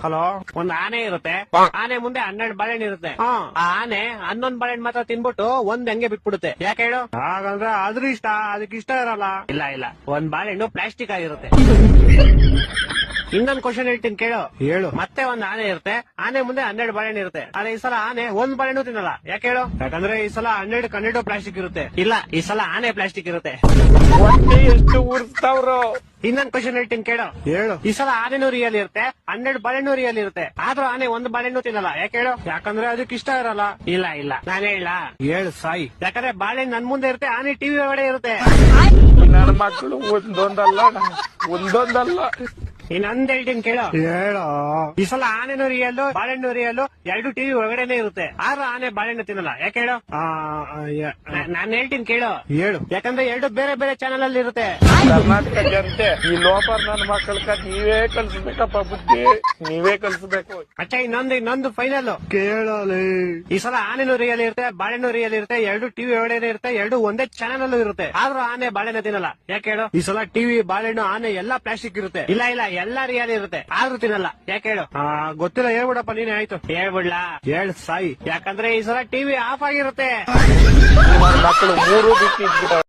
Hello, ಒಂದ್ ಆನೆ ಇರುತ್ತೆ. ಆನೆ ಮುಂದೆ 12 ಬಾಳೆಹಣ್ಣು ಇರುತ್ತೆ. ಆ ಆನೆ 11 ಬಾಳೆಹಣ್ಣು ಮಾತ್ರ ತಿನ್ಬಿಟ್ಟು ಒಂದ್ ಹಂಗೆ ಬಿಟ್ಬಿಡುತ್ತೆ. ಯಾಕೆ ಹೇಳು? ಹಾಗಂದ್ರೆ ಅದ್ರ ಇಷ್ಟ, ಅದಕ್ಕೆ ಇಷ್ಟ ಇರಲ್ಲ. ಇಲ್ಲ, ಒಂದ್ ಬಾಳೆಹಣ್ಣು ಪ್ಲಾಸ್ಟಿಕ್ ಆಗಿರುತ್ತೆ. ಇನ್ನೊಂದ್ ಕ್ವಶನ್ ಹೇಳ್ತೀನಿ ಕೇಳು. ಹೇಳು. ಮತ್ತೆ ಒಂದ್ ಆನೆ ಇರುತ್ತೆ. ಆನೆ ಮುಂದೆ 12 ಬಾಳೆಹಣ್ಣು ಇರುತ್ತೆ. ಆದ್ರೆ ಈ ಸಲ ಆನೆ ಒಂದ್ ಬಾಳೆಹಣ್ಣು ತಿನ್ನಲ್ಲ. ಯಾಕೆ ಹೇಳು? ಯಾಕಂದ್ರೆ ಈ ಸಲ 12 ಪ್ಲಾಸ್ಟಿಕ್ ಇರುತ್ತೆ. ಇಲ್ಲ, ಈ ಸಲ ಆನೆ ಪ್ಲಾಸ್ಟಿಕ್ ಇರುತ್ತೆ. ಎಷ್ಟು ಉರ್ಸ್ತಾವ್ರು. ಇನ್ನೊಂದ್ ಕ್ವಶನ್ ಹೇಳ್ತೀನಿ ಕೇಳು. ಹೇಳು. ಈ ಸಲ ಆನೆನೂ ರಿಯಲ್ ಇರುತ್ತೆ, 12 ಬಾಳೆಹಣ್ಣು ರಿಯಲ್ ಇರುತ್ತೆ. ಆದ್ರೂ ಆನೆ ಒಂದ್ ಬಾಳೆಹಣ್ಣು ತಿನ್ನಲ್ಲ. ಯಾಕೆ ಹೇಳು? ಯಾಕಂದ್ರೆ ಅದಕ್ಕೆ ಇಷ್ಟ ಇರಲ್ಲ. ಇಲ್ಲ, ನಾನು ಹೇಳ. ಹೇಳು ಸಾಯಿ. ಯಾಕಂದ್ರೆ ಬಾಳೆಹಣ್ಣು ನನ್ ಮುಂದೆ ಇರುತ್ತೆ, ಆನೆ ಟಿವಿ ಒಳಗಡೆ ಇರುತ್ತೆ. ನನ್ನ ಮಕ್ಕಳು ಒಂದೊಂದಲ್ಲ. ಇನ್ನೊಂದ್ ಹೇಳ್ತೀನಿ ಕೇಳು. ಹೇಳು. ಈ ಸಲ ಆನೆನೂ ರಿಯಲ್, ಬಾಳೆಹಣ್ಣು ರಿಯಲ್, 2 ಟಿವಿ ಒಳಗಡೆನೆ ಇರುತ್ತೆ. ಆದ್ರೂ ಆನೆ ಬಾಳೆಹಣ್ಣು ತಿನ್ನಲ್ಲ. ಯಾಕೆ ಹೇಳು? ನಾನ್ ಹೇಳ್ತೀನಿ ಕೇಳು. ಹೇಳು. ಯಾಕಂದ್ರೆ 2 ಬೇರೆ ಬೇರೆ ಚಾನೆಲ್ ಅಲ್ಲಿ ಇರುತ್ತೆ. ಕರ್ನಾಟಕ ಜನತೆ ಈ ಲೋಪರ್ ನನ್ನ ಮಕ್ಕಳ ನೀವೇ ಕಲ್ಸ್ಬೇಕಪ್ಪ, ಬುದ್ಧಿ ನೀವೇ ಕಲ್ಸ್ಬೇಕು. ಅಚ್ಚ, ಇನ್ನೊಂದು ಫೈನಲ್ ಕೇಳಲಿ. ಈ ಸಲ ಆನೆನೂ ರಿಯಲ್ ಇರುತ್ತೆ, ಬಾಳೆಹಣ್ಣು ರಿಯಲ್ ಇರುತ್ತೆ, 2 ಟಿವಿ ಒಳಗಡೆ ಇರುತ್ತೆ, 2 ಒಂದೇ ಚಾನೆಲ್ ಅಲ್ಲೂ ಇರುತ್ತೆ. ಆದ್ರೂ ಆನೆ ಬಾಳೆಹಣ್ಣು ತಿನ್ನಲ್ಲ. ಯಾಕೆ ಹೇಳು? ಈ ಸಲ ಟಿವಿ, ಬಾಳೆಹಣ್ಣು, ಆನೆ ಎಲ್ಲಾ ಪ್ಲಾಸ್ಟಿಕ್ ಇರುತ್ತೆ. ಇಲ್ಲ, ಎಲ್ಲಾ ರಿಯಲ್ ಇರುತ್ತೆ, ಆದ್ರೂ ತಿನ್ನಲ್ಲ. ಯಾಕೆ ಹೇಳು? ಗೊತ್ತಿಲ್ಲ, ಹೇಳ್ಬಿಡಪ್ಪ ನೀನೆ. ಆಯ್ತು, ಹೇಳ್ಬಿಡ್ಲಾ? ಹೇಳ್ ಸಾಯಿ. ಯಾಕಂದ್ರೆ ಈ ಸಲ ಟಿವಿ ಆಫ್ ಆಗಿರುತ್ತೆ. ಮಕ್ಕಳು 3 ಬಿಟ್ಟು